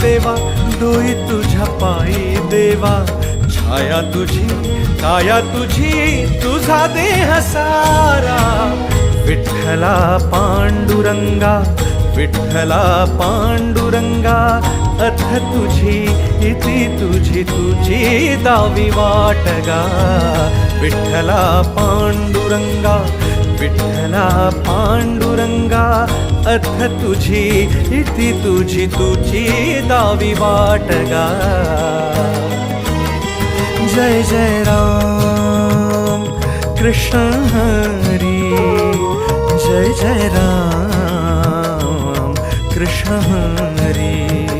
देवा डोई तुझ्या पायी देवा, छाया तुझी काया तुझी तुझा देह सारा, विठ्ठला पांडुरंगा विठ्ठला पांडुरंगा, अथ तुझी इति तुझी तुझी दावी वाटगा, विठ्ठला पांडुरंगा विठ्ठला पांडुरंगा, अथ तुझी इति तुझी तुझी दावी वाटगा। जय जय राम कृष्ण हरी, जय जय राम कृष्ण हरी।